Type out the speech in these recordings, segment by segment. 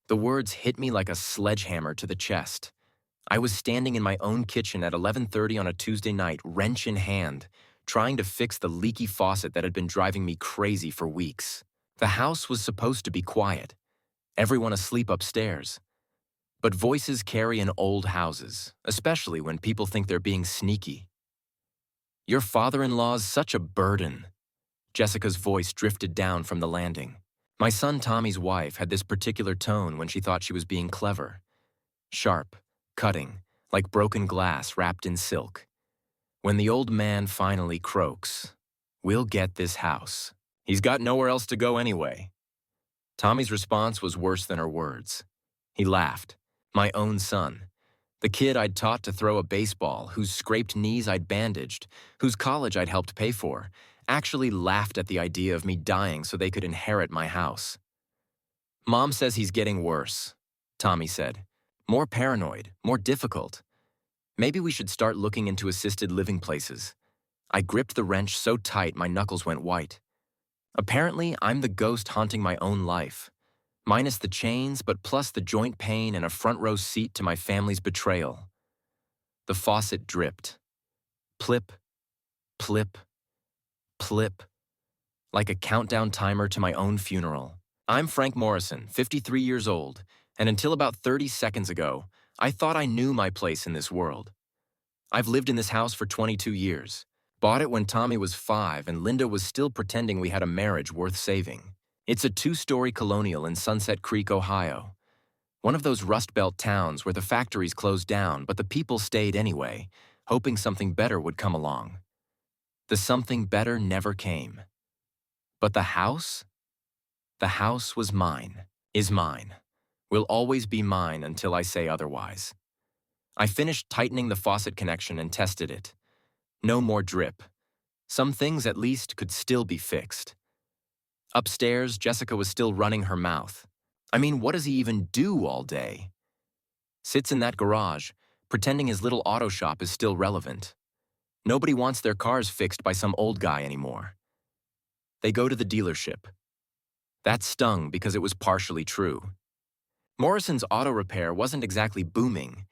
The words hit me like a sledgehammer to the chest. I was standing in my own kitchen at 11:30 on a Tuesday night, wrench in hand, trying to fix the leaky faucet that had been driving me crazy for weeks. The house was supposed to be quiet, everyone asleep upstairs. But voices carry in old houses, especially when people think they're being sneaky. "Your father-in-law's such a burden." Jessica's voice drifted down from the landing. My son Tommy's wife had this particular tone when she thought she was being clever. Sharp, cutting, like broken glass wrapped in silk. When the old man finally croaks, "We'll get this house. He's got nowhere else to go anyway." Tommy's response was worse than her words. He laughed. My own son. The kid I'd taught to throw a baseball, whose scraped knees I'd bandaged, whose college I'd helped pay for, actually laughed at the idea of me dying so they could inherit my house. "Mom says he's getting worse," Tommy said. "More paranoid, more difficult. Maybe we should start looking into assisted living places." I gripped the wrench so tight my knuckles went white. Apparently, I'm the ghost haunting my own life. Minus the chains, but plus the joint pain and a front row seat to my family's betrayal. The faucet dripped. Plip, plip, plip. Like a countdown timer to my own funeral. I'm Frank Morrison, 53 years old, and until about 30 seconds ago, I thought I knew my place in this world. I've lived in this house for 22 years. Bought it when Tommy was 5 and Linda was still pretending we had a marriage worth saving. It's a 2-story colonial in Sunset Creek, Ohio. One of those Rust Belt towns where the factories closed down, but the people stayed anyway, hoping something better would come along. The something better never came. But the house? The house was mine, is mine, will always be mine until I say otherwise. I finished tightening the faucet connection and tested it. No more drip. Some things, at least, could still be fixed. Upstairs, Jessica was still running her mouth. I mean, what does he even do all day? Sits in that garage, pretending his little auto shop is still relevant. Nobody wants their cars fixed by some old guy anymore. They go to the dealership. That stung because it was partially true. Morrison's auto repair wasn't exactly booming,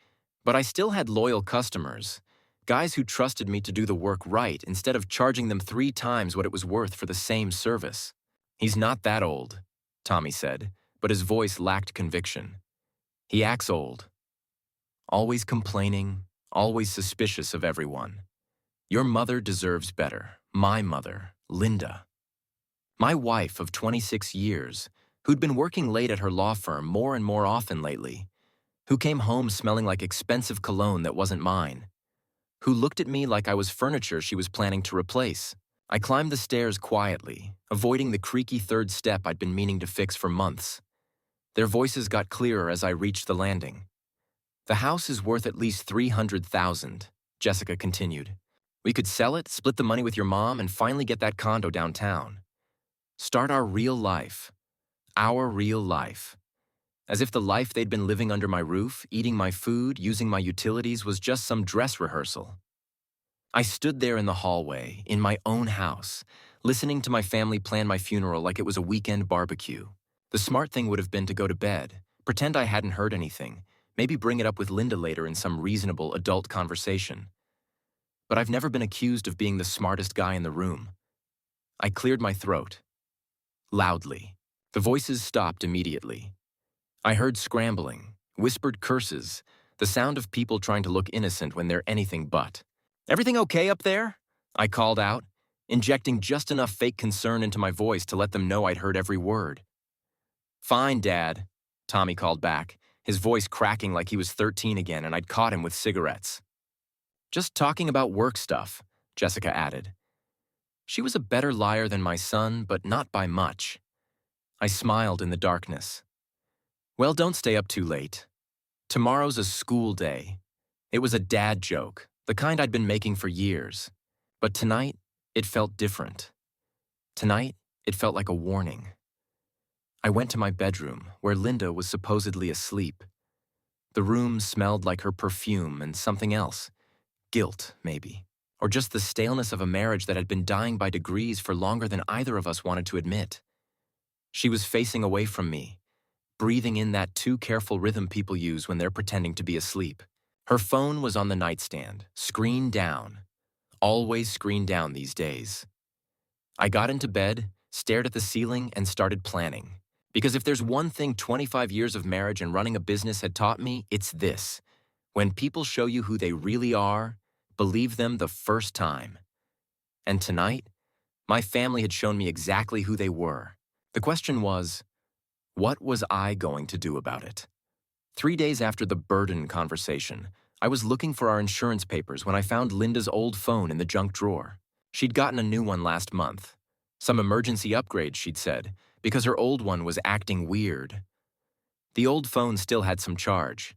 but I still had loyal customers, guys who trusted me to do the work right instead of charging them 3 times what it was worth for the same service. "He's not that old," Tommy said, but his voice lacked conviction. "He acts old. Always complaining, always suspicious of everyone. Your mother deserves better. My mother, Linda. My wife of 26 years, who'd been working late at her law firm more and more often lately, who came home smelling like expensive cologne that wasn't mine, who looked at me like I was furniture she was planning to replace. I climbed the stairs quietly, avoiding the creaky 3rd step I'd been meaning to fix for months. Their voices got clearer as I reached the landing. "The house is worth at least $300,000, Jessica continued. "We could sell it, split the money with your mom, and finally get that condo downtown. Start our real life. Our real life." As if the life they'd been living under my roof, eating my food, using my utilities, was just some dress rehearsal. I stood there in the hallway, in my own house, listening to my family plan my funeral like it was a weekend barbecue. The smart thing would have been to go to bed, pretend I hadn't heard anything, maybe bring it up with Linda later in some reasonable adult conversation. But I've never been accused of being the smartest guy in the room. I cleared my throat. Loudly. The voices stopped immediately. I heard scrambling, whispered curses, the sound of people trying to look innocent when they're anything but. "Everything okay up there?" I called out, injecting just enough fake concern into my voice to let them know I'd heard every word. "Fine, Dad," Tommy called back, his voice cracking like he was 13 again and I'd caught him with cigarettes. "Just talking about work stuff," Jessica added. She was a better liar than my son, but not by much. I smiled in the darkness. "Well, don't stay up too late. Tomorrow's a school day." It was a dad joke, the kind I'd been making for years. But tonight, it felt different. Tonight, it felt like a warning. I went to my bedroom, where Linda was supposedly asleep. The room smelled like her perfume and something else. Guilt, maybe. Or just the staleness of a marriage that had been dying by degrees for longer than either of us wanted to admit. She was facing away from me, breathing in that too careful rhythm people use when they're pretending to be asleep. Her phone was on the nightstand, screen down. Always screen down these days. I got into bed, stared at the ceiling, and started planning. Because if there's one thing 25 years of marriage and running a business had taught me, it's this. When people show you who they really are, believe them the first time. And tonight, my family had shown me exactly who they were. The question was, what was I going to do about it? 3 days after the burden conversation, I was looking for our insurance papers when I found Linda's old phone in the junk drawer. She'd gotten a new one last month. Some emergency upgrade, she'd said, because her old one was acting weird. The old phone still had some charge.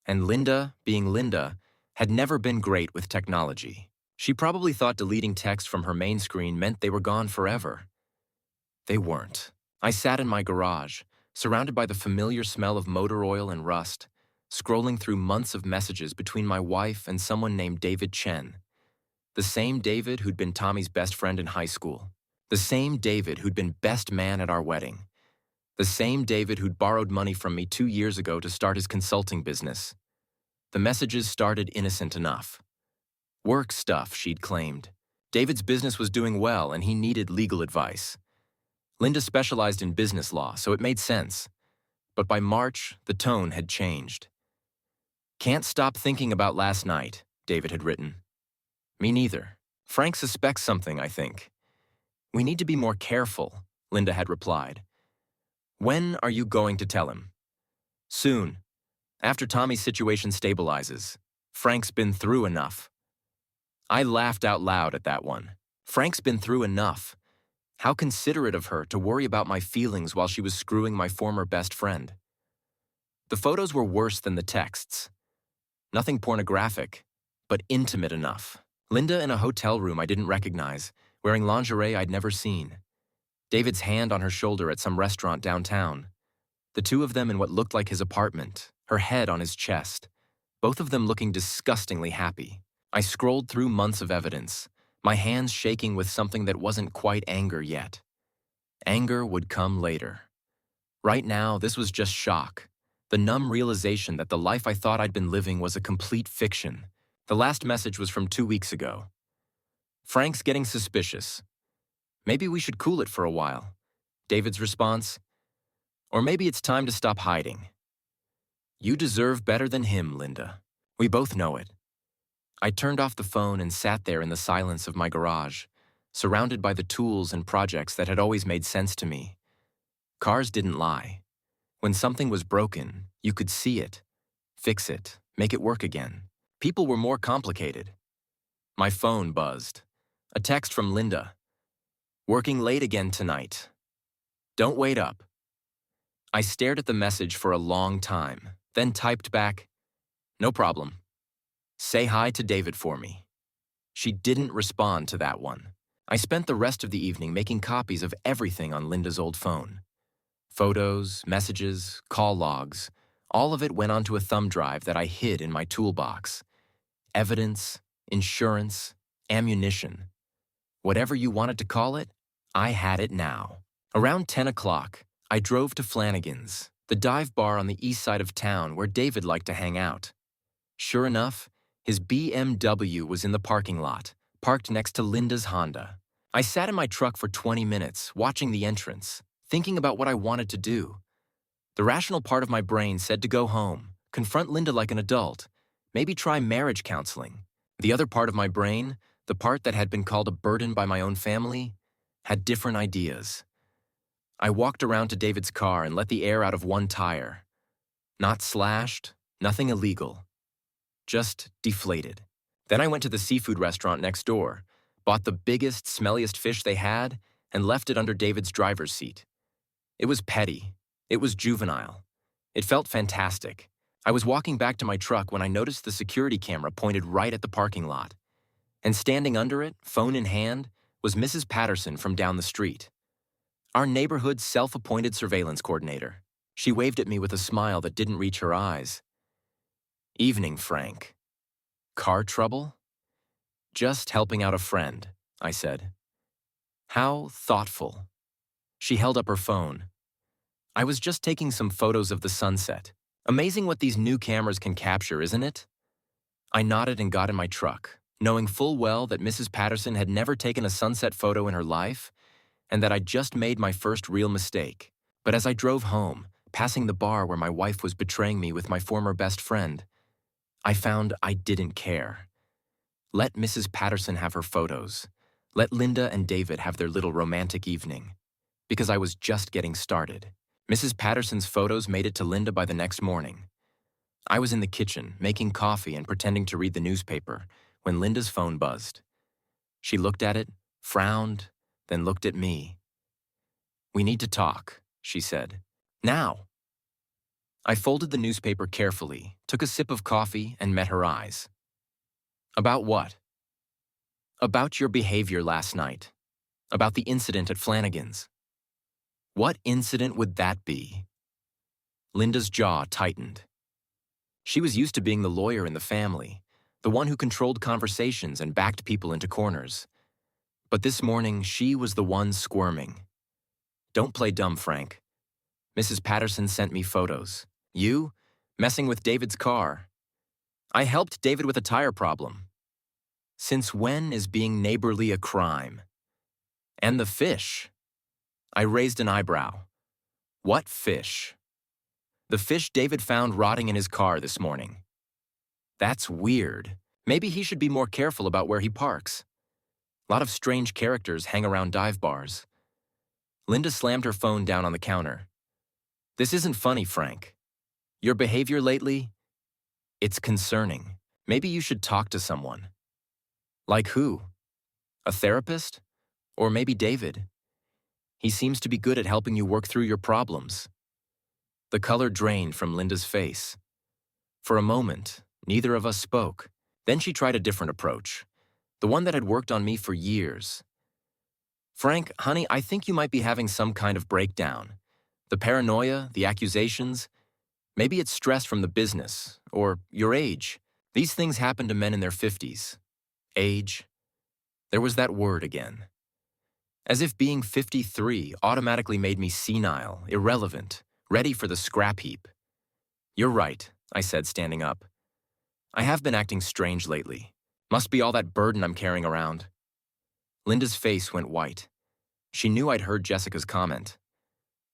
And Linda, being Linda, had never been great with technology. She probably thought deleting text from her main screen meant they were gone forever. They weren't. I sat in my garage, surrounded by the familiar smell of motor oil and rust, scrolling through months of messages between my wife and someone named David Chen. The same David who'd been Tommy's best friend in high school. The same David who'd been best man at our wedding. The same David who'd borrowed money from me 2 years ago to start his consulting business. The messages started innocent enough. Work stuff, she'd claimed. David's business was doing well and he needed legal advice. Linda specialized in business law, so it made sense. But by March, the tone had changed. "Can't stop thinking about last night," David had written. "Me neither. Frank suspects something, I think." "We need to be more careful," Linda had replied. "When are you going to tell him?" "Soon. After Tommy's situation stabilizes. Frank's been through enough." I laughed out loud at that one. Frank's been through enough. How considerate of her to worry about my feelings while she was screwing my former best friend. The photos were worse than the texts. Nothing pornographic, but intimate enough. Linda in a hotel room I didn't recognize, wearing lingerie I'd never seen. David's hand on her shoulder at some restaurant downtown. The two of them in what looked like his apartment, her head on his chest, both of them looking disgustingly happy. I scrolled through months of evidence, my hands shaking with something that wasn't quite anger yet. Anger would come later. Right now, this was just shock. The numb realization that the life I thought I'd been living was a complete fiction. The last message was from 2 weeks ago. "Frank's getting suspicious. Maybe we should cool it for a while." David's response, "Or maybe it's time to stop hiding." You deserve better than him, Linda. We both know it. I turned off the phone and sat there in the silence of my garage, surrounded by the tools and projects that had always made sense to me. Cars didn't lie. When something was broken, you could see it, fix it, make it work again. People were more complicated. My phone buzzed. A text from Linda. "Working late again tonight. Don't wait up." I stared at the message for a long time, then typed back, "No problem. Say hi to David for me." She didn't respond to that one. I spent the rest of the evening making copies of everything on Linda's old phone. Photos, messages, call logs, all of it went onto a thumb drive that I hid in my toolbox. Evidence, insurance, ammunition. Whatever you wanted to call it, I had it now. Around 10 o'clock, I drove to Flanagan's, the dive bar on the east side of town where David liked to hang out. Sure enough, his BMW was in the parking lot, parked next to Linda's Honda. I sat in my truck for 20 minutes, watching the entrance, thinking about what I wanted to do. The rational part of my brain said to go home, confront Linda like an adult, maybe try marriage counseling. The other part of my brain, the part that had been called a burden by my own family, had different ideas. I walked around to David's car and let the air out of one tire. Not slashed, nothing illegal. Just deflated. Then I went to the seafood restaurant next door, bought the biggest, smelliest fish they had, and left it under David's driver's seat. It was petty. It was juvenile. It felt fantastic. I was walking back to my truck when I noticed the security camera pointed right at the parking lot. And standing under it, phone in hand, was Mrs. Patterson from down the street. Our neighborhood's self-appointed surveillance coordinator. She waved at me with a smile that didn't reach her eyes. "Evening, Frank." "Car trouble?" "Just helping out a friend," I said. "How thoughtful." She held up her phone. I was just taking some photos of the sunset. Amazing what these new cameras can capture, isn't it? I nodded and got in my truck, knowing full well that Mrs. Patterson had never taken a sunset photo in her life and that I'd just made my first real mistake. But as I drove home, passing the bar where my wife was betraying me with my former best friend, I found I didn't care. Let Mrs. Patterson have her photos. Let Linda and David have their little romantic evening. Because I was just getting started. Mrs. Patterson's photos made it to Linda by the next morning. I was in the kitchen, making coffee and pretending to read the newspaper, when Linda's phone buzzed. She looked at it, frowned, then looked at me. "We need to talk," she said. "Now." I folded the newspaper carefully, took a sip of coffee, and met her eyes. "About what?" "About your behavior last night. About the incident at Flanagan's." "What incident would that be?" Linda's jaw tightened. She was used to being the lawyer in the family, the one who controlled conversations and backed people into corners. But this morning, she was the one squirming. "Don't play dumb, Frank. Mrs. Patterson sent me photos. You? Messing with David's car. I helped David with a tire problem. Since when is being neighborly a crime? And the fish." I raised an eyebrow. "What fish?" "The fish David found rotting in his car this morning." "That's weird. Maybe he should be more careful about where he parks. A lot of strange characters hang around dive bars." Linda slammed her phone down on the counter. "This isn't funny, Frank. Your behavior lately, it's concerning. Maybe you should talk to someone." "Like who? A therapist? Or maybe David? He seems to be good at helping you work through your problems." The color drained from Linda's face. For a moment, neither of us spoke. Then she tried a different approach, the one that had worked on me for years. "Frank, honey, I think you might be having some kind of breakdown. The paranoia, the accusations, maybe it's stress from the business, or your age. These things happen to men in their 50s. Age. There was that word again. As if being 53 automatically made me senile, irrelevant, ready for the scrap heap. "You're right," I said, standing up. "I have been acting strange lately. Must be all that burden I'm carrying around." Linda's face went white. She knew I'd heard Jessica's comment.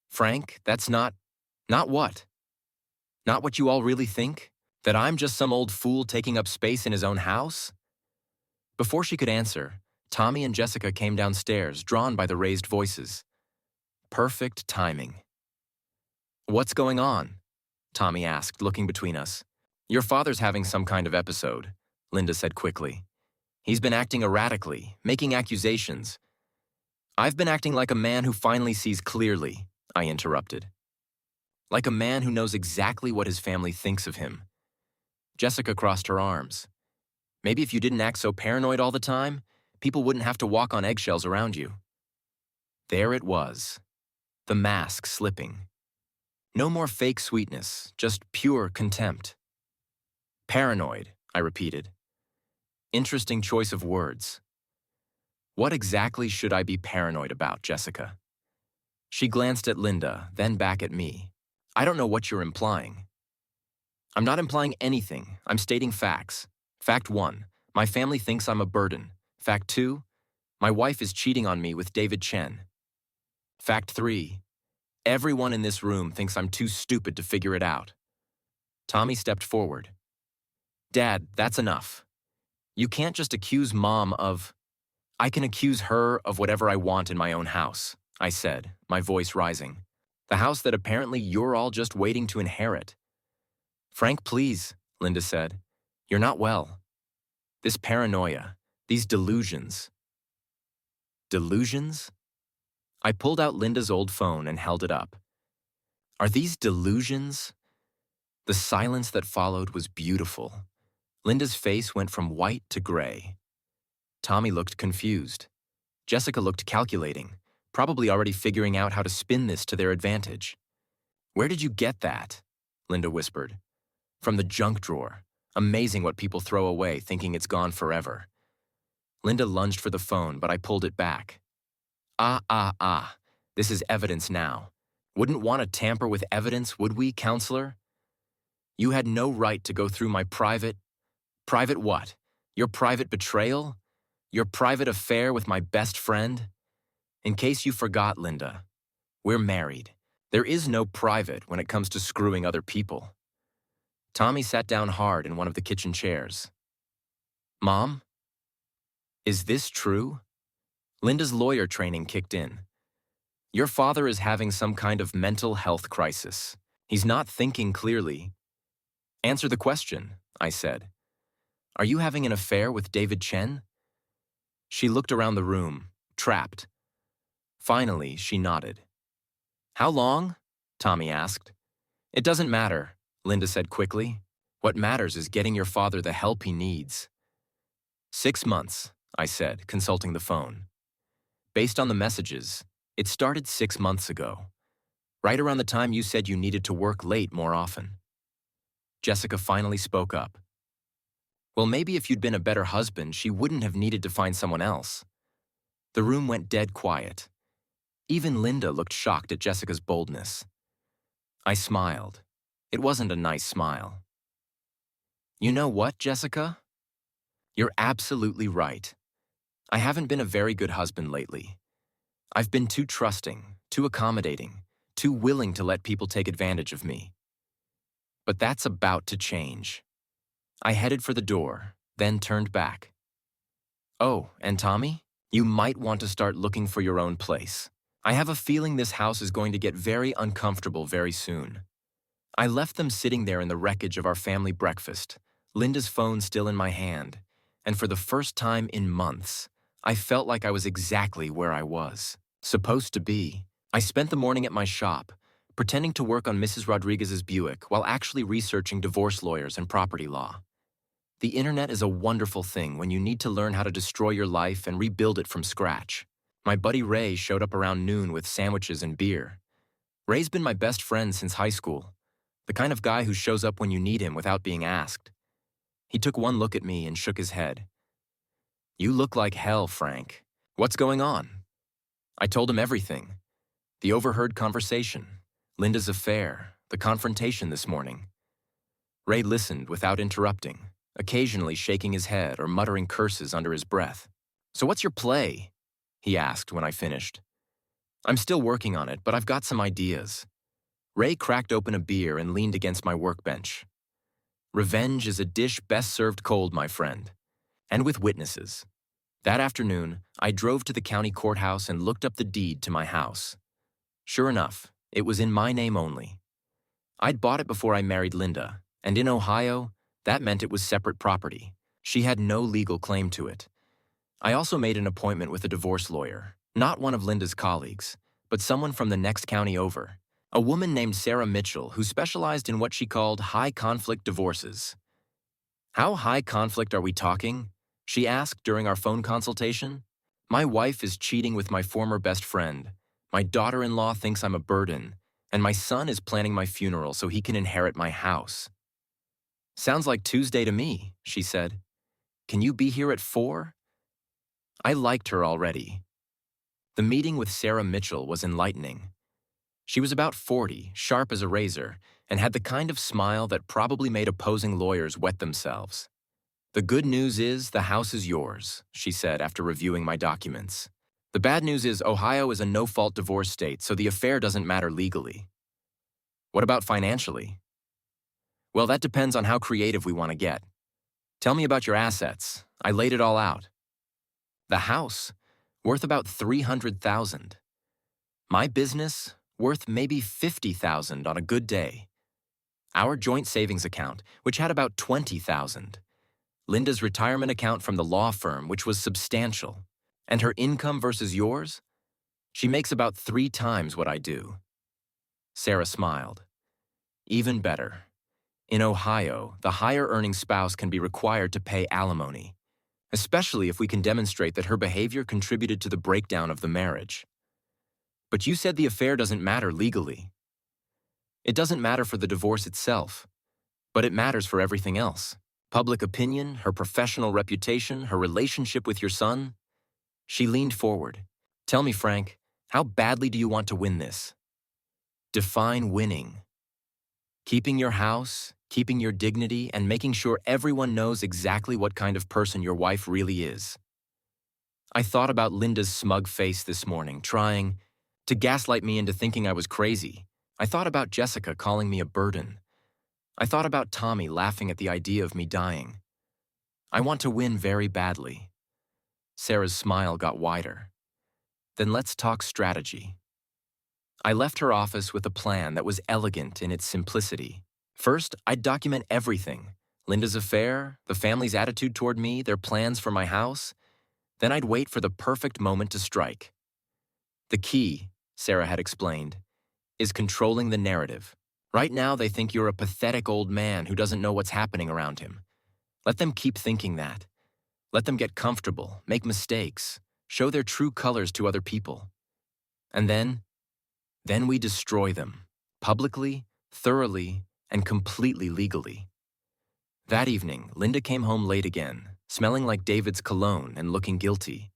"Frank, that's not what? Not what you all really think? That I'm just some old fool taking up space in his own house?" Before she could answer, Tommy and Jessica came downstairs, drawn by the raised voices. Perfect timing. "What's going on?" Tommy asked, looking between us. "Your father's having some kind of episode," Linda said quickly. "He's been acting erratically, making accusations." "I've been acting like a man who finally sees clearly," I interrupted. "Like a man who knows exactly what his family thinks of him." Jessica crossed her arms. "Maybe if you didn't act so paranoid all the time, people wouldn't have to walk on eggshells around you." There it was. The mask slipping. No more fake sweetness, just pure contempt. "Paranoid," I repeated. Interesting choice of words. "What exactly should I be paranoid about, Jessica?" She glanced at Linda, then back at me. "I don't know what you're implying." "I'm not implying anything. I'm stating facts. Fact 1, my family thinks I'm a burden. Fact 2, my wife is cheating on me with David Chen. Fact 3, everyone in this room thinks I'm too stupid to figure it out." Tommy stepped forward. "Dad, that's enough. You can't just accuse Mom of—" "I can accuse her of whatever I want in my own house," I said, my voice rising. "The house that apparently you're all just waiting to inherit." "Frank, please," Linda said. "You're not well. This paranoia, these delusions." Delusions? I pulled out Linda's old phone and held it up. Are these delusions? The silence that followed was beautiful. Linda's face went from white to gray. Tommy looked confused. Jessica looked calculating, probably already figuring out how to spin this to their advantage. "Where did you get that?" Linda whispered. "From the junk drawer. Amazing what people throw away thinking it's gone forever." Linda lunged for the phone, but I pulled it back. This is evidence now. Wouldn't want to tamper with evidence, would we, counselor? You had no right to go through my private what? Your private betrayal? Your private affair with my best friend? In case you forgot, Linda, we're married. There is no private when it comes to screwing other people. Tommy sat down hard in one of the kitchen chairs. Mom? Is this true? Linda's lawyer training kicked in. Your father is having some kind of mental health crisis. He's not thinking clearly. Answer the question, I said. Are you having an affair with David Chen? She looked around the room, trapped. Finally, she nodded. How long? Tommy asked. It doesn't matter, Linda said quickly. What matters is getting your father the help he needs. 6 months, I said, consulting the phone. Based on the messages, it started 6 months ago, right around the time you said you needed to work late more often. Jessica finally spoke up. Well, maybe if you'd been a better husband, she wouldn't have needed to find someone else. The room went dead quiet. Even Linda looked shocked at Jessica's boldness. I smiled. It wasn't a nice smile. You know what, Jessica? You're absolutely right. I haven't been a very good husband lately. I've been too trusting, too accommodating, too willing to let people take advantage of me. But that's about to change. I headed for the door, then turned back. Oh, and Tommy, you might want to start looking for your own place. I have a feeling this house is going to get very uncomfortable very soon. I left them sitting there in the wreckage of our family breakfast, Linda's phone still in my hand, and for the first time in months, I felt like I was exactly where I was supposed to be. I spent the morning at my shop, pretending to work on Mrs. Rodriguez's Buick while actually researching divorce lawyers and property law. The internet is a wonderful thing when you need to learn how to destroy your life and rebuild it from scratch. My buddy Ray showed up around noon with sandwiches and beer. Ray's been my best friend since high school, the kind of guy who shows up when you need him without being asked. He took one look at me and shook his head. You look like hell, Frank. What's going on? I told him everything. The overheard conversation, Linda's affair, the confrontation this morning. Ray listened without interrupting, occasionally shaking his head or muttering curses under his breath. So what's your play? He asked when I finished. I'm still working on it, but I've got some ideas. Ray cracked open a beer and leaned against my workbench. Revenge is a dish best served cold, my friend, and with witnesses. That afternoon, I drove to the county courthouse and looked up the deed to my house. Sure enough, it was in my name only. I'd bought it before I married Linda, and in Ohio, that meant it was separate property. She had no legal claim to it. I also made an appointment with a divorce lawyer, not one of Linda's colleagues, but someone from the next county over, a woman named Sarah Mitchell who specialized in what she called high-conflict divorces. How high conflict are we talking? She asked during our phone consultation. My wife is cheating with my former best friend. My daughter-in-law thinks I'm a burden, and my son is planning my funeral so he can inherit my house. Sounds like Tuesday to me, she said. Can you be here at 4? I liked her already. The meeting with Sarah Mitchell was enlightening. She was about 40, sharp as a razor, and had the kind of smile that probably made opposing lawyers wet themselves. The good news is the house is yours, she said after reviewing my documents. The bad news is Ohio is a no-fault divorce state, so the affair doesn't matter legally. What about financially? Well, that depends on how creative we want to get. Tell me about your assets. I laid it all out. The house, worth about $300,000. My business, worth maybe $50,000 on a good day. Our joint savings account, which had about $20,000. Linda's retirement account from the law firm, which was substantial. And her income versus yours? She makes about 3 times what I do. Sarah smiled. Even better. In Ohio, the higher-earning spouse can be required to pay alimony, especially if we can demonstrate that her behavior contributed to the breakdown of the marriage. But you said the affair doesn't matter legally. It doesn't matter for the divorce itself, but it matters for everything else. Public opinion, her professional reputation, her relationship with your son. She leaned forward. Tell me, Frank, how badly do you want to win this? Define winning. Keeping your house, keeping your dignity, and making sure everyone knows exactly what kind of person your wife really is. I thought about Linda's smug face this morning, trying to gaslight me into thinking I was crazy. I thought about Jessica calling me a burden. I thought about Tommy laughing at the idea of me dying. I want to win very badly. Sarah's smile got wider. Then let's talk strategy. I left her office with a plan that was elegant in its simplicity. First, I'd document everything: Linda's affair, the family's attitude toward me, their plans for my house. Then I'd wait for the perfect moment to strike. The key, Sarah had explained, is controlling the narrative. Right now, they think you're a pathetic old man who doesn't know what's happening around him. Let them keep thinking that. Let them get comfortable, make mistakes, show their true colors to other people. And then we destroy them, publicly, thoroughly, and completely legally. That evening, Linda came home late again, smelling like David's cologne and looking guilty.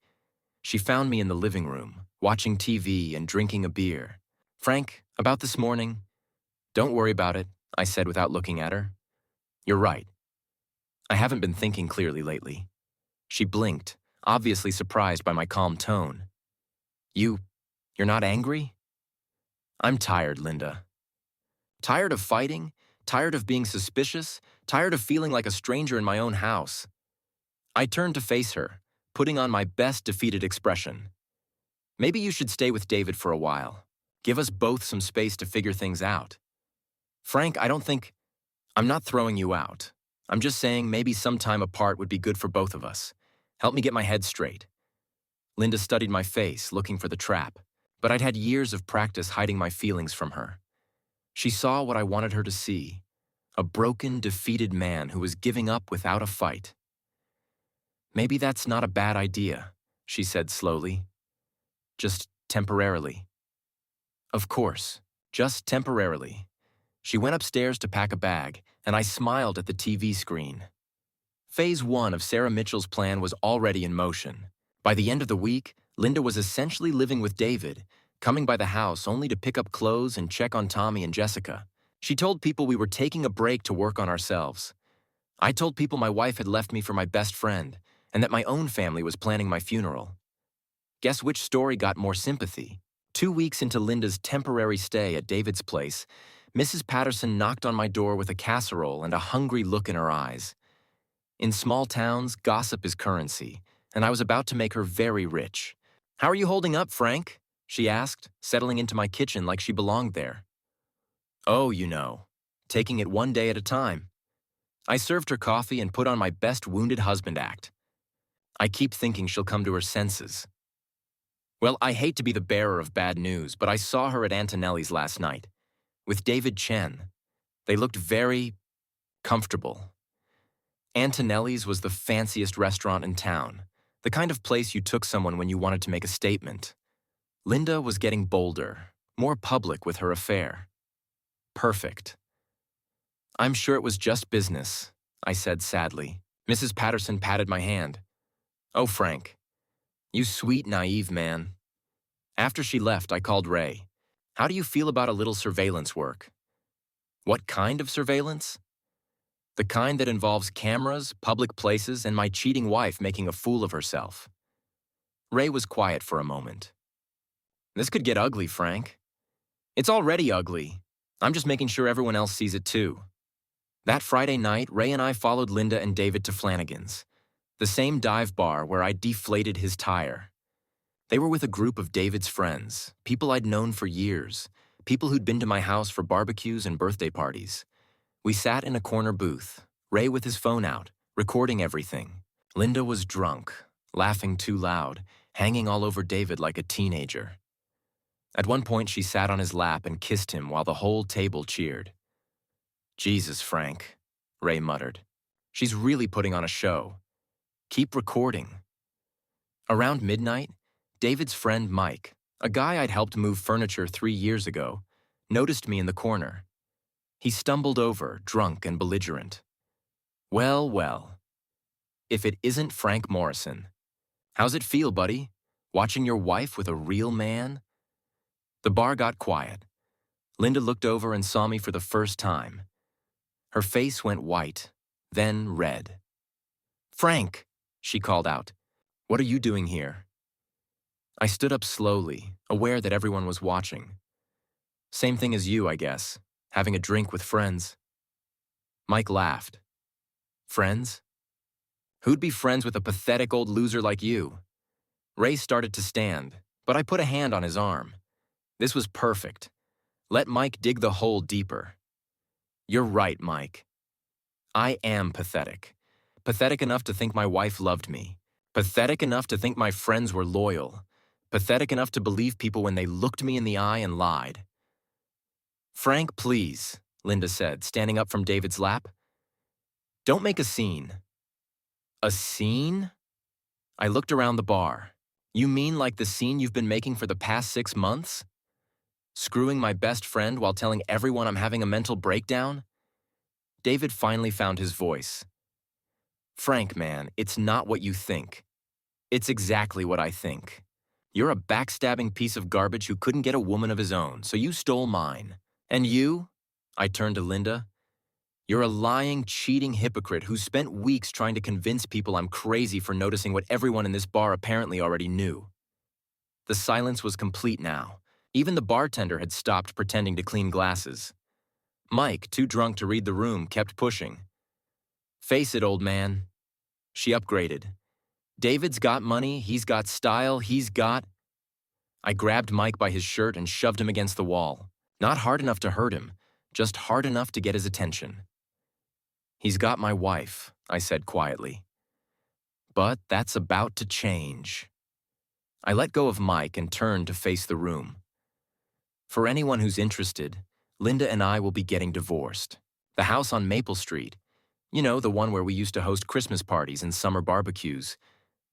She found me in the living room, watching TV and drinking a beer. "Frank, about this morning." "Don't worry about it," I said without looking at her. "You're right. I haven't been thinking clearly lately." She blinked, obviously surprised by my calm tone. You're not angry?" "I'm tired, Linda. Tired of fighting, tired of being suspicious, tired of feeling like a stranger in my own house." I turned to face her, putting on my best defeated expression. "Maybe you should stay with David for a while. Give us both some space to figure things out." "Frank, I'm not throwing you out. I'm just saying maybe some time apart would be good for both of us. Help me get my head straight." Linda studied my face, looking for the trap, but I'd had years of practice hiding my feelings from her. She saw what I wanted her to see: a broken, defeated man who was giving up without a fight. "Maybe that's not a bad idea," she said slowly. "Just temporarily." "Of course, just temporarily." She went upstairs to pack a bag, and I smiled at the TV screen. Phase 1 of Sarah Mitchell's plan was already in motion. By the end of the week, Linda was essentially living with David, coming by the house only to pick up clothes and check on Tommy and Jessica. She told people we were taking a break to work on ourselves. I told people my wife had left me for my best friend, and that my own family was planning my funeral. Guess which story got more sympathy? 2 weeks into Linda's temporary stay at David's place, Mrs. Patterson knocked on my door with a casserole and a hungry look in her eyes. In small towns, gossip is currency, and I was about to make her very rich. "How are you holding up, Frank?" she asked, settling into my kitchen like she belonged there. "Oh, taking it one day at a time." I served her coffee and put on my best wounded husband act. "I keep thinking she'll come to her senses." Well, I hate to be the bearer of bad news, but I saw her at Antonelli's last night, with David Chen. They looked very comfortable. Antonelli's was the fanciest restaurant in town, the kind of place you took someone when you wanted to make a statement. Linda was getting bolder, more public with her affair. Perfect. "I'm sure it was just business," I said sadly. Mrs. Patterson patted my hand. "Oh, Frank, you sweet, naive man." After she left, I called Ray. "How do you feel about a little surveillance work?" "What kind of surveillance?" "The kind that involves cameras, public places, and my cheating wife making a fool of herself." Ray was quiet for a moment. "This could get ugly, Frank." "It's already ugly. I'm just making sure everyone else sees it too." That Friday night, Ray and I followed Linda and David to Flanagan's, the same dive bar where I deflated his tire. They were with a group of David's friends, people I'd known for years, people who'd been to my house for barbecues and birthday parties. We sat in a corner booth, Ray with his phone out, recording everything. Linda was drunk, laughing too loud, hanging all over David like a teenager. At one point, she sat on his lap and kissed him while the whole table cheered. "Jesus, Frank," Ray muttered. "She's really putting on a show. Keep recording." Around midnight, David's friend Mike, a guy I'd helped move furniture 3 years ago, noticed me in the corner. He stumbled over, drunk and belligerent. Well, well. If it isn't Frank Morrison. "How's it feel, buddy? Watching your wife with a real man?" The bar got quiet. Linda looked over and saw me for the first time. Her face went white, then red. "Frank," she called out, "what are you doing here?" I stood up slowly, aware that everyone was watching. Same thing as you, I guess, having a drink with friends. Mike laughed. Friends? Who'd be friends with a pathetic old loser like you? Ray started to stand, but I put a hand on his arm. This was perfect. Let Mike dig the hole deeper. You're right, Mike. I am pathetic. Pathetic enough to think my wife loved me. Pathetic enough to think my friends were loyal. Pathetic enough to believe people when they looked me in the eye and lied. "Frank, please," Linda said, standing up from David's lap. "Don't make a scene." "A scene?" I looked around the bar. "You mean like the scene you've been making for the past 6 months? Screwing my best friend while telling everyone I'm having a mental breakdown?" David finally found his voice. "Frank, man, it's not what you think. It's exactly what I think. You're a backstabbing piece of garbage who couldn't get a woman of his own, so you stole mine. And you," I turned to Linda, "you're a lying, cheating hypocrite who spent weeks trying to convince people I'm crazy for noticing what everyone in this bar apparently already knew." The silence was complete now. Even the bartender had stopped pretending to clean glasses. Mike, too drunk to read the room, kept pushing. "Face it, old man." She upgraded. "David's got money, he's got style, he's got—" I grabbed Mike by his shirt and shoved him against the wall. Not hard enough to hurt him, just hard enough to get his attention. "He's got my wife," I said quietly. "But that's about to change." I let go of Mike and turned to face the room. "For anyone who's interested, Linda and I will be getting divorced. The house on Maple Street, you know, the one where we used to host Christmas parties and summer barbecues,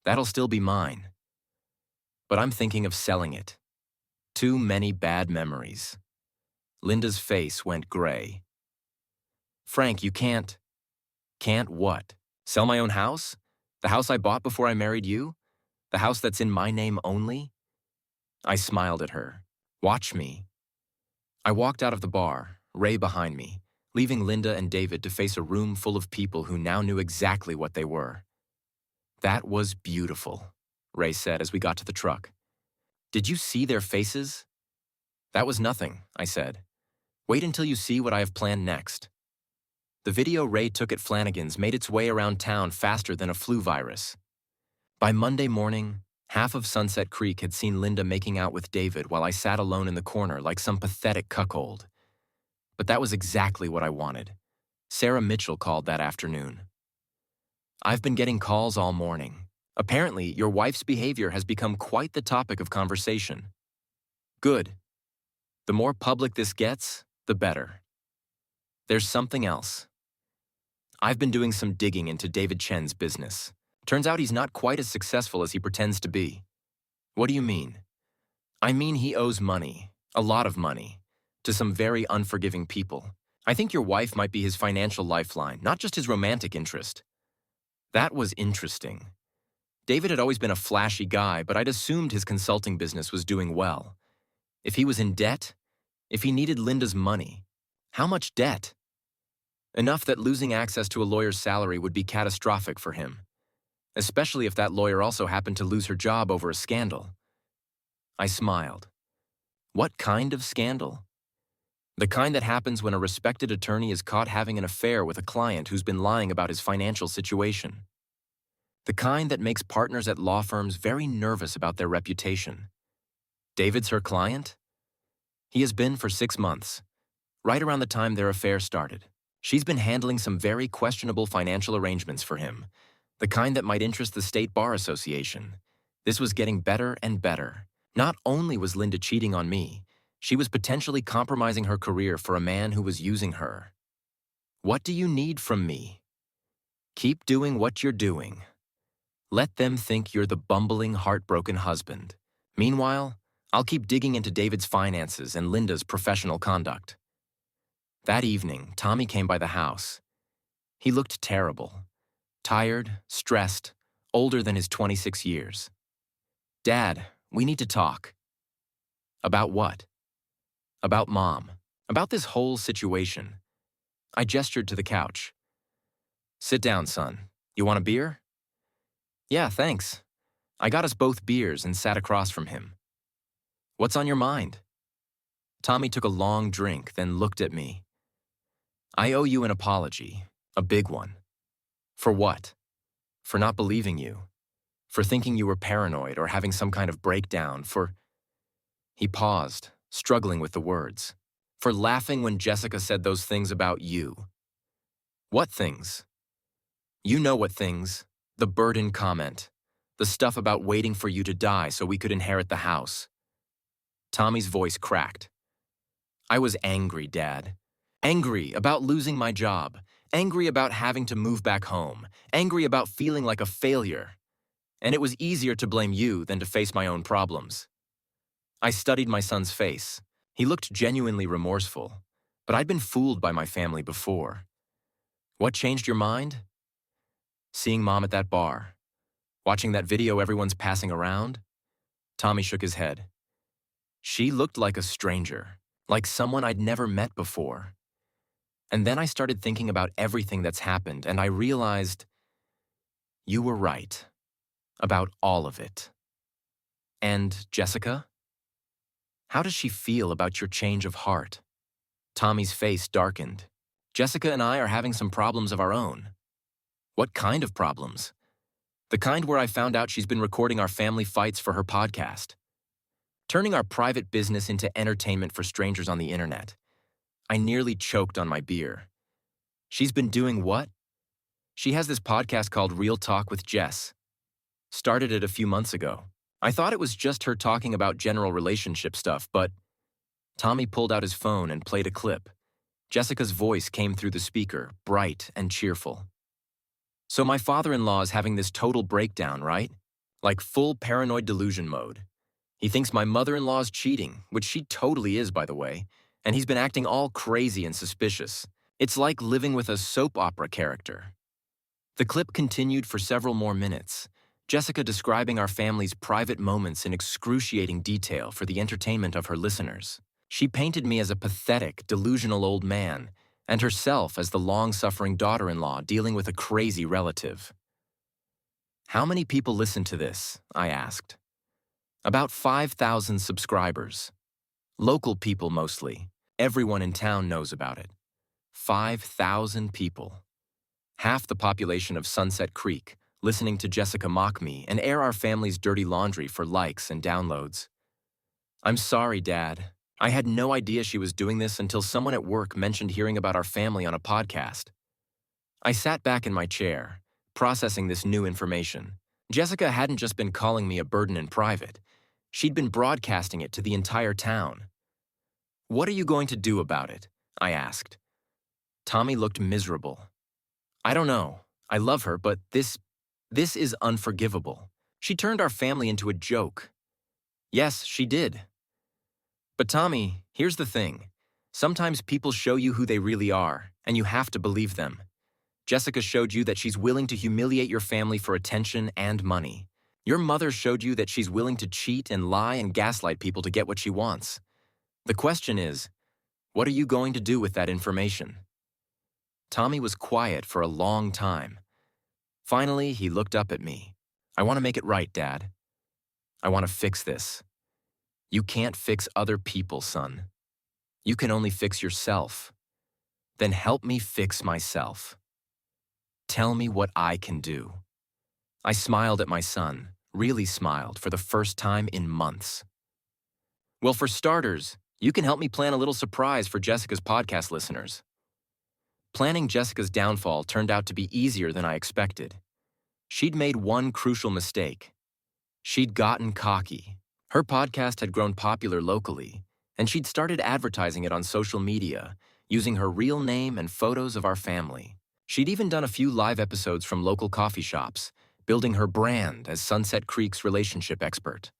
that'll still be mine. But I'm thinking of selling it. Too many bad memories." Linda's face went gray. "Frank, you can't—" "Can't what? Sell my own house? The house I bought before I married you? The house that's in my name only?" I smiled at her. "Watch me." I walked out of the bar, Ray behind me, leaving Linda and David to face a room full of people who now knew exactly what they were. "That was beautiful," Ray said as we got to the truck. "Did you see their faces?" "That was nothing," I said. "Wait until you see what I have planned next." The video Ray took at Flanagan's made its way around town faster than a flu virus. By Monday morning, half of Sunset Creek had seen Linda making out with David while I sat alone in the corner like some pathetic cuckold. But that was exactly what I wanted. Sarah Mitchell called that afternoon. "I've been getting calls all morning. Apparently, your wife's behavior has become quite the topic of conversation." "Good. The more public this gets, the better. There's something else. I've been doing some digging into David Chen's business. Turns out he's not quite as successful as he pretends to be." "What do you mean?" "I mean he owes money, a lot of money, to some very unforgiving people. I think your wife might be his financial lifeline, not just his romantic interest." That was interesting. David had always been a flashy guy, but I'd assumed his consulting business was doing well. If he was in debt, if he needed Linda's money, how much debt? Enough that losing access to a lawyer's salary would be catastrophic for him, especially if that lawyer also happened to lose her job over a scandal. I smiled. What kind of scandal? The kind that happens when a respected attorney is caught having an affair with a client who's been lying about his financial situation. The kind that makes partners at law firms very nervous about their reputation. David's her client? He has been for 6 months, right around the time their affair started. She's been handling some very questionable financial arrangements for him, the kind that might interest the State Bar Association. This was getting better and better. Not only was Linda cheating on me, she was potentially compromising her career for a man who was using her. "What do you need from me?" "Keep doing what you're doing. Let them think you're the bumbling, heartbroken husband. Meanwhile, I'll keep digging into David's finances and Linda's professional conduct." That evening, Tommy came by the house. He looked terrible. Tired, stressed, older than his 26 years. "Dad, we need to talk." "About what?" "About Mom." About this whole situation, I gestured to the couch. Sit down, son. You want a beer? Yeah, thanks. I got us both beers and sat across from him. What's on your mind? Tommy took a long drink, then looked at me. I owe you an apology, a big one. For what? For not believing you. For thinking you were paranoid or having some kind of breakdown. He paused, struggling with the words. For laughing when Jessica said those things about you. What things? You know what things. The burden comment. The stuff about waiting for you to die so we could inherit the house. Tommy's voice cracked. I was angry, Dad. Angry about losing my job. Angry about having to move back home. Angry about feeling like a failure. And it was easier to blame you than to face my own problems. I studied my son's face. He looked genuinely remorseful, but I'd been fooled by my family before. What changed your mind? Seeing Mom at that bar. Watching that video everyone's passing around? Tommy shook his head. She looked like a stranger, like someone I'd never met before. And then I started thinking about everything that's happened, and I realized you were right about all of it. And Jessica? How does she feel about your change of heart? Tommy's face darkened. Jessica and I are having some problems of our own. What kind of problems? The kind where I found out she's been recording our family fights for her podcast. Turning our private business into entertainment for strangers on the internet. I nearly choked on my beer. She's been doing what? She has this podcast called Real Talk with Jess. Started it a few months ago. I thought it was just her talking about general relationship stuff, but Tommy pulled out his phone and played a clip. Jessica's voice came through the speaker, bright and cheerful. So my father-in-law is having this total breakdown, right? Like full paranoid delusion mode. He thinks my mother-in-law is cheating, which she totally is, by the way, and he's been acting all crazy and suspicious. It's like living with a soap opera character. The clip continued for several more minutes, Jessica describing our family's private moments in excruciating detail for the entertainment of her listeners. She painted me as a pathetic, delusional old man, and herself as the long-suffering daughter-in-law dealing with a crazy relative. How many people listen to this? I asked. About 5,000 subscribers. Local people mostly. Everyone in town knows about it. 5,000 people. Half the population of Sunset Creek, listening to Jessica mock me and air our family's dirty laundry for likes and downloads. I'm sorry, Dad. I had no idea she was doing this until someone at work mentioned hearing about our family on a podcast. I sat back in my chair, processing this new information. Jessica hadn't just been calling me a burden in private. She'd been broadcasting it to the entire town. What are you going to do about it? I asked. Tommy looked miserable. I don't know. I love her, but this is unforgivable. She turned our family into a joke. Yes, she did. But Tommy, here's the thing. Sometimes people show you who they really are, and you have to believe them. Jessica showed you that she's willing to humiliate your family for attention and money. Your mother showed you that she's willing to cheat and lie and gaslight people to get what she wants. The question is, what are you going to do with that information? Tommy was quiet for a long time. Finally, he looked up at me. I want to make it right, Dad. I want to fix this. You can't fix other people, son. You can only fix yourself. Then help me fix myself. Tell me what I can do. I smiled at my son, really smiled for the first time in months. Well, for starters, you can help me plan a little surprise for Jessica's podcast listeners. Planning Jessica's downfall turned out to be easier than I expected. She'd made one crucial mistake. She'd gotten cocky. Her podcast had grown popular locally, and she'd started advertising it on social media, using her real name and photos of our family. She'd even done a few live episodes from local coffee shops, building her brand as Sunset Creek's relationship expert.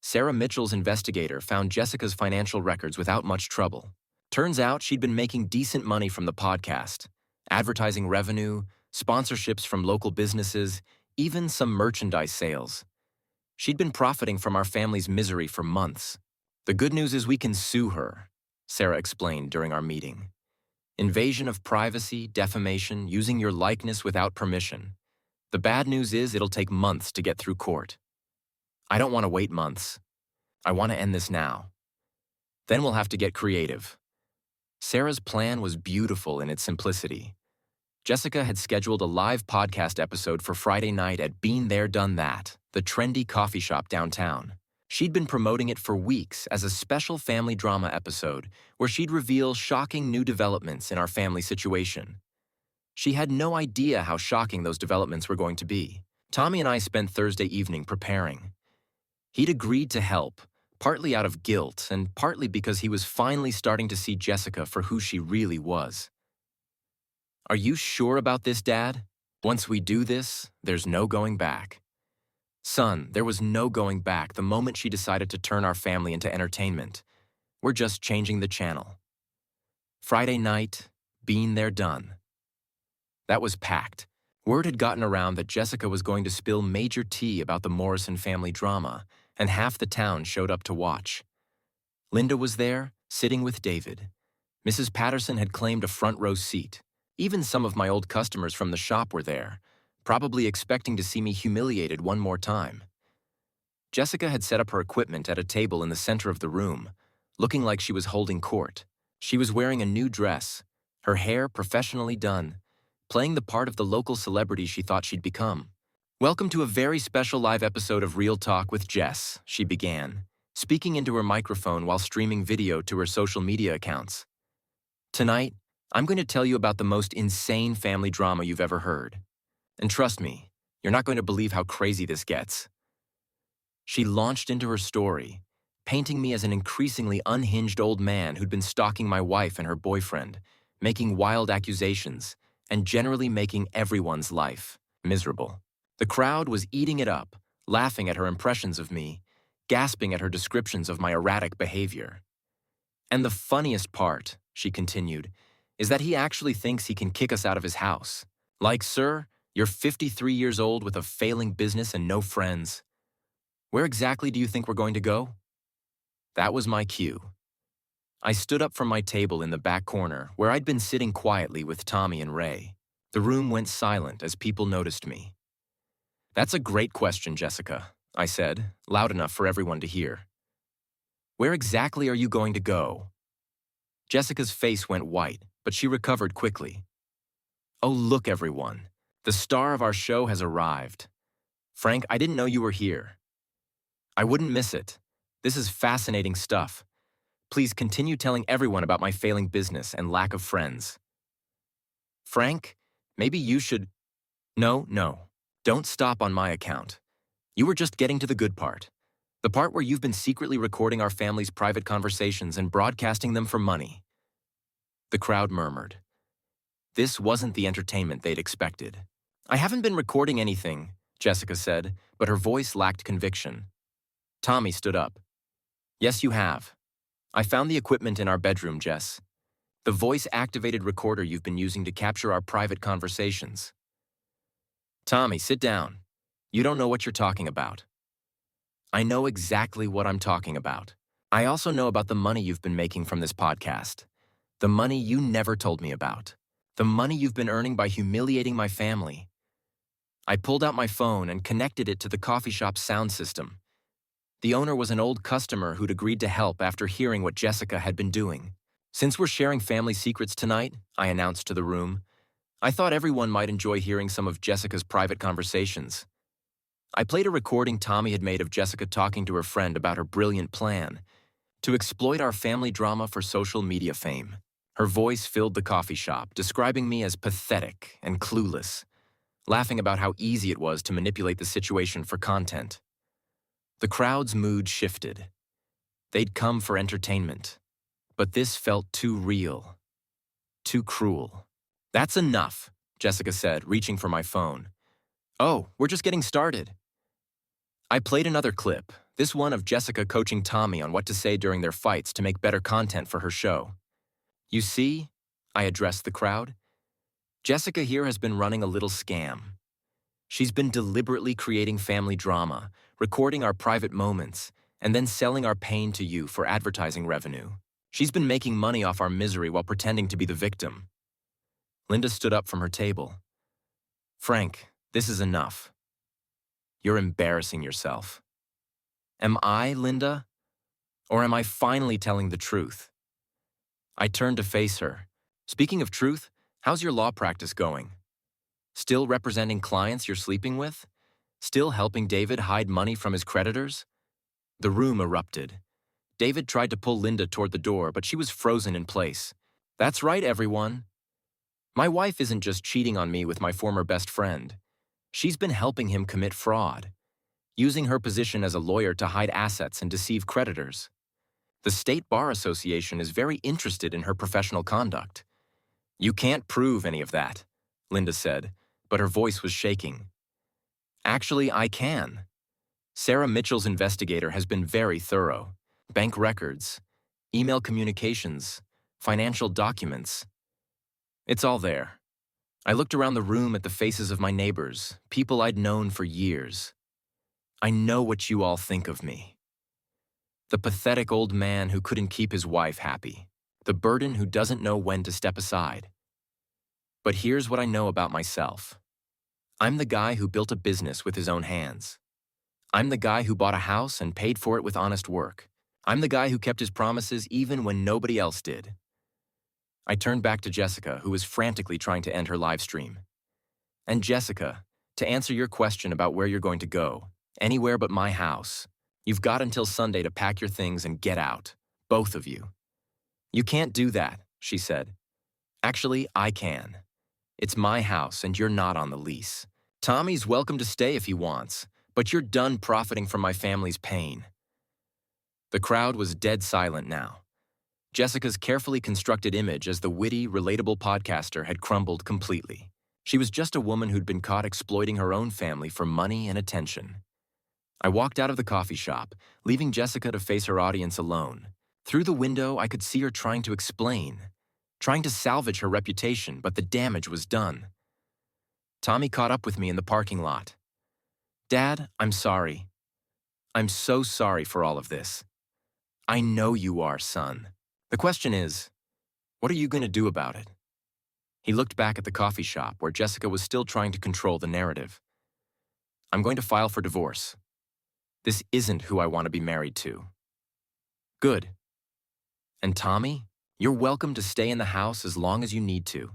Sarah Mitchell's investigator found Jessica's financial records without much trouble. Turns out she'd been making decent money from the podcast, advertising revenue, sponsorships from local businesses, even some merchandise sales. She'd been profiting from our family's misery for months. The good news is we can sue her. Sarah explained during our meeting. Invasion of privacy, defamation, using your likeness without permission. The bad news is it'll take months to get through court. I don't want to wait months. I want to end this now. Then we'll have to get creative. Sarah's plan was beautiful in its simplicity. Jessica had scheduled a live podcast episode for Friday night at Been There Done That, the trendy coffee shop downtown. She'd been promoting it for weeks as a special family drama episode where she'd reveal shocking new developments in our family situation. She had no idea how shocking those developments were going to be. Tommy and I spent Thursday evening preparing. He'd agreed to help, partly out of guilt and partly because he was finally starting to see Jessica for who she really was. Are you sure about this, Dad? Once we do this, there's no going back. Son, there was no going back the moment she decided to turn our family into entertainment. We're just changing the channel. Friday night, Been There Done. That was packed. Word had gotten around that Jessica was going to spill major tea about the Morrison family drama, and half the town showed up to watch. Linda was there, sitting with David. Mrs. Patterson had claimed a front row seat. Even some of my old customers from the shop were there, probably expecting to see me humiliated one more time. Jessica had set up her equipment at a table in the center of the room, looking like she was holding court. She was wearing a new dress, her hair professionally done, playing the part of the local celebrity she thought she'd become. Welcome to a very special live episode of Real Talk with Jess, she began, speaking into her microphone while streaming video to her social media accounts. Tonight, I'm going to tell you about the most insane family drama you've ever heard. And trust me, you're not going to believe how crazy this gets. She launched into her story, painting me as an increasingly unhinged old man who'd been stalking my wife and her boyfriend, making wild accusations, and generally making everyone's life miserable. The crowd was eating it up, laughing at her impressions of me, gasping at her descriptions of my erratic behavior. And the funniest part, she continued, is that he actually thinks he can kick us out of his house. Like, sir, you're 53 years old with a failing business and no friends. Where exactly do you think we're going to go? That was my cue. I stood up from my table in the back corner where I'd been sitting quietly with Tommy and Ray. The room went silent as people noticed me. That's a great question, Jessica, I said, loud enough for everyone to hear. Where exactly are you going to go? Jessica's face went white, but she recovered quickly. Oh, look, everyone. The star of our show has arrived. Frank, I didn't know you were here. I wouldn't miss it. This is fascinating stuff. Please continue telling everyone about my failing business and lack of friends. Frank, maybe you should... No. Don't stop on my account. You were just getting to the good part. The part where you've been secretly recording our family's private conversations and broadcasting them for money. The crowd murmured. This wasn't the entertainment they'd expected. I haven't been recording anything, Jessica said, but her voice lacked conviction. Tommy stood up. Yes, you have. I found the equipment in our bedroom, Jess. The voice-activated recorder you've been using to capture our private conversations. Tommy, sit down. You don't know what you're talking about. I know exactly what I'm talking about. I also know about the money you've been making from this podcast. The money you never told me about. The money you've been earning by humiliating my family. I pulled out my phone and connected it to the coffee shop's sound system. The owner was an old customer who'd agreed to help after hearing what Jessica had been doing. Since we're sharing family secrets tonight, I announced to the room, I thought everyone might enjoy hearing some of Jessica's private conversations. I played a recording Tommy had made of Jessica talking to her friend about her brilliant plan to exploit our family drama for social media fame. Her voice filled the coffee shop, describing me as pathetic and clueless, laughing about how easy it was to manipulate the situation for content. The crowd's mood shifted. They'd come for entertainment, but this felt too real, too cruel. That's enough, Jessica said, reaching for my phone. Oh, we're just getting started. I played another clip, this one of Jessica coaching Tommy on what to say during their fights to make better content for her show. You see, I addressed the crowd. Jessica here has been running a little scam. She's been deliberately creating family drama, recording our private moments, and then selling our pain to you for advertising revenue. She's been making money off our misery while pretending to be the victim. Linda stood up from her table. Frank, this is enough. You're embarrassing yourself. Am I, Linda? Or am I finally telling the truth? I turned to face her. Speaking of truth, how's your law practice going? Still representing clients you're sleeping with? Still helping David hide money from his creditors? The room erupted. David tried to pull Linda toward the door, but she was frozen in place. That's right, everyone. My wife isn't just cheating on me with my former best friend. She's been helping him commit fraud, using her position as a lawyer to hide assets and deceive creditors. The State Bar Association is very interested in her professional conduct. You can't prove any of that, Linda said, but her voice was shaking. Actually, I can. Sarah Mitchell's investigator has been very thorough. Bank records, email communications, financial documents. It's all there. I looked around the room at the faces of my neighbors, people I'd known for years. I know what you all think of me. The pathetic old man who couldn't keep his wife happy. The burden who doesn't know when to step aside. But here's what I know about myself. I'm the guy who built a business with his own hands. I'm the guy who bought a house and paid for it with honest work. I'm the guy who kept his promises even when nobody else did. I turned back to Jessica, who was frantically trying to end her live stream. And Jessica, to answer your question about where you're going to go, anywhere but my house, you've got until Sunday to pack your things and get out, both of you. You can't do that, she said. Actually, I can. It's my house and you're not on the lease. Tommy's welcome to stay if he wants, but you're done profiting from my family's pain. The crowd was dead silent now. Jessica's carefully constructed image as the witty, relatable podcaster had crumbled completely. She was just a woman who'd been caught exploiting her own family for money and attention. I walked out of the coffee shop, leaving Jessica to face her audience alone. Through the window, I could see her trying to explain, trying to salvage her reputation, but the damage was done. Tommy caught up with me in the parking lot. Dad, I'm sorry. I'm so sorry for all of this. I know you are, son. The question is, what are you going to do about it? He looked back at the coffee shop where Jessica was still trying to control the narrative. I'm going to file for divorce. This isn't who I want to be married to. Good. And Tommy, you're welcome to stay in the house as long as you need to.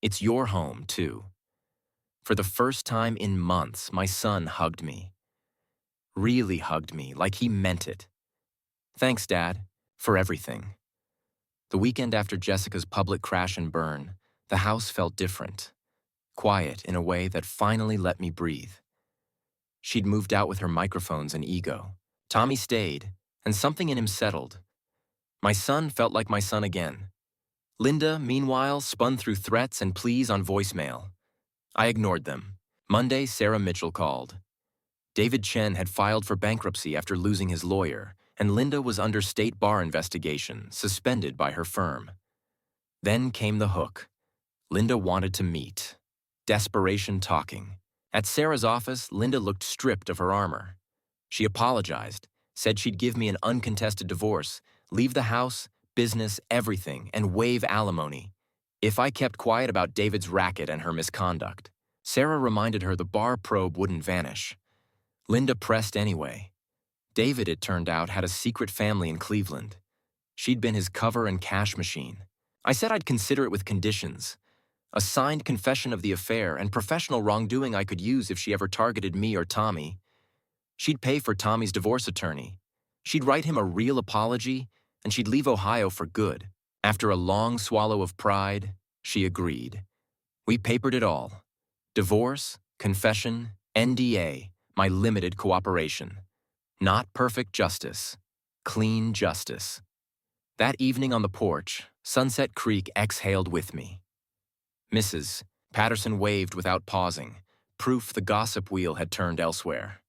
It's your home, too. For the first time in months, my son hugged me. Really hugged me, like he meant it. Thanks, Dad, for everything. The weekend after Jessica's public crash and burn, the house felt different. Quiet in a way that finally let me breathe. She'd moved out with her microphones and ego. Tommy stayed, and something in him settled. My son felt like my son again. Linda, meanwhile, spun through threats and pleas on voicemail. I ignored them. Monday, Sarah Mitchell called. David Chen had filed for bankruptcy after losing his lawyer, and Linda was under state bar investigation, suspended by her firm. Then came the hook. Linda wanted to meet. Desperation talking. At Sarah's office, Linda looked stripped of her armor. She apologized, said she'd give me an uncontested divorce, leave the house, business, everything, and waive alimony if I kept quiet about David's racket and her misconduct. Sarah reminded her the bar probe wouldn't vanish. Linda pressed anyway. David, it turned out, had a secret family in Cleveland. She'd been his cover and cash machine. I said I'd consider it with conditions. A signed confession of the affair and professional wrongdoing I could use if she ever targeted me or Tommy. She'd pay for Tommy's divorce attorney. She'd write him a real apology, and she'd leave Ohio for good. After a long swallow of pride, she agreed. We papered it all. Divorce, confession, NDA, my limited cooperation. Not perfect justice. Clean justice. That evening on the porch, Sunset Creek exhaled with me. Mrs. Patterson waved without pausing, proof the gossip wheel had turned elsewhere.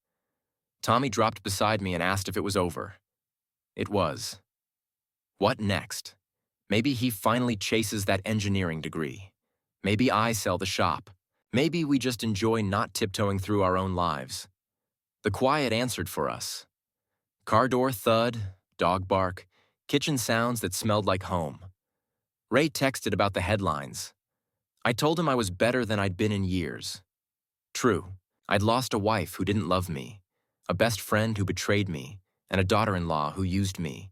Tommy dropped beside me and asked if it was over. It was. What next? Maybe he finally chases that engineering degree. Maybe I sell the shop. Maybe we just enjoy not tiptoeing through our own lives. The quiet answered for us. Car door thud, dog bark, kitchen sounds that smelled like home. Ray texted about the headlines. I told him I was better than I'd been in years. True, I'd lost a wife who didn't love me, a best friend who betrayed me, and a daughter-in-law who used me.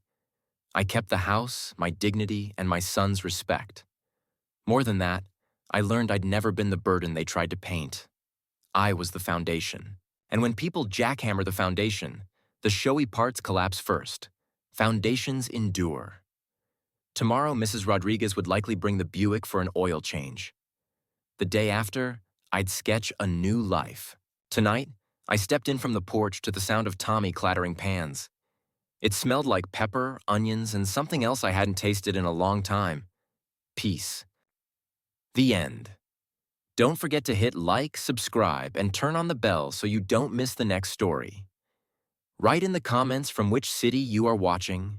I kept the house, my dignity, and my son's respect. More than that, I learned I'd never been the burden they tried to paint. I was the foundation. And when people jackhammer the foundation, the showy parts collapse first. Foundations endure. Tomorrow, Mrs. Rodriguez would likely bring the Buick for an oil change. The day after, I'd sketch a new life. Tonight, I stepped in from the porch to the sound of Tommy clattering pans. It smelled like pepper, onions, and something else I hadn't tasted in a long time. Peace. The end. Don't forget to hit like, subscribe, and turn on the bell so you don't miss the next story. Write in the comments from which city you are watching.